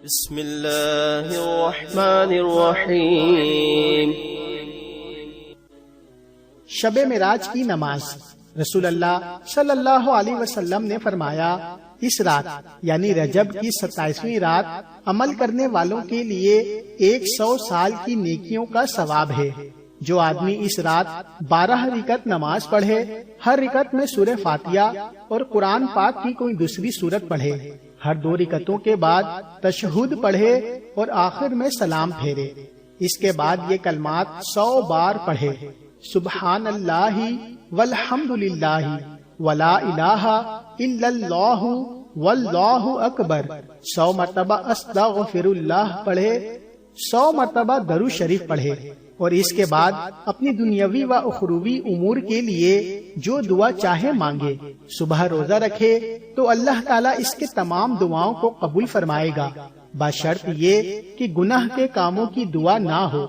بسم اللہ الرحمن الرحیم۔ شب معراج کی نماز۔ رسول اللہ صلی اللہ علیہ وسلم نے فرمایا، اس رات یعنی رجب کی 27ویں رات عمل کرنے والوں کے لیے 100 سال کی نیکیوں کا ثواب ہے۔ جو آدمی اس رات 12 رکعت نماز پڑھے، ہر رکعت میں سورہ فاتحہ اور قرآن پاک کی کوئی دوسری سورت پڑھے، ہر 2 رکعتوں کے بعد تشہد پڑھے اور آخر میں سلام پھیرے، اس کے بعد یہ کلمات 100 بار پڑھے، سبحان اللہ والحمد للہ ولا الہ الا اللہ واللہ اکبر، 100 مرتبہ استغفر اللہ پڑھے، 100 مرتبہ درود شریف پڑھے، اور اس کے بعد اپنی دنیاوی و اخروی امور کے لیے جو دعا چاہے مانگے۔ صبح روزہ رکھے تو اللہ تعالیٰ اس کے تمام دعاؤں کو قبول فرمائے گا، بشرط یہ کہ گناہ کے کاموں کی دعا نہ ہو۔